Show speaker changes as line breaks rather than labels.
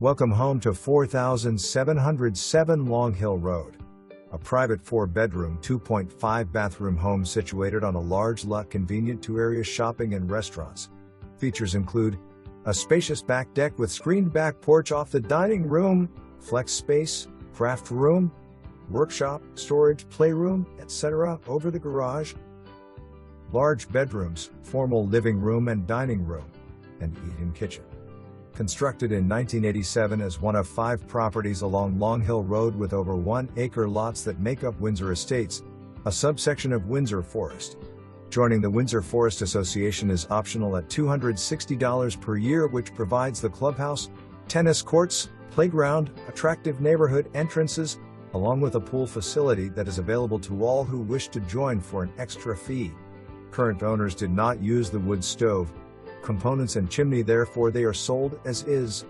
Welcome home to 4707 Longhill Road. A private 4-bedroom, 2.5-bathroom home situated on a large lot convenient to area shopping and restaurants. Features include a spacious back deck with screened back porch off the dining room, flex space, craft room, workshop, storage, playroom, etc. over the garage, large bedrooms, formal living room and dining room, and eat-in kitchen. Constructed in 1987 as one of 5 properties along Longhill Road with over 1 acre lots that make up Windsor Estates, a subsection of Windsor Forest. Joining the Windsor Forest Association is optional at $260 per year, which provides the clubhouse, tennis courts, playground, attractive neighborhood entrances, along with a pool facility that is available to all who wish to join for an extra fee. Current owners did not use the wood stove components and chimney, therefore they are sold as is.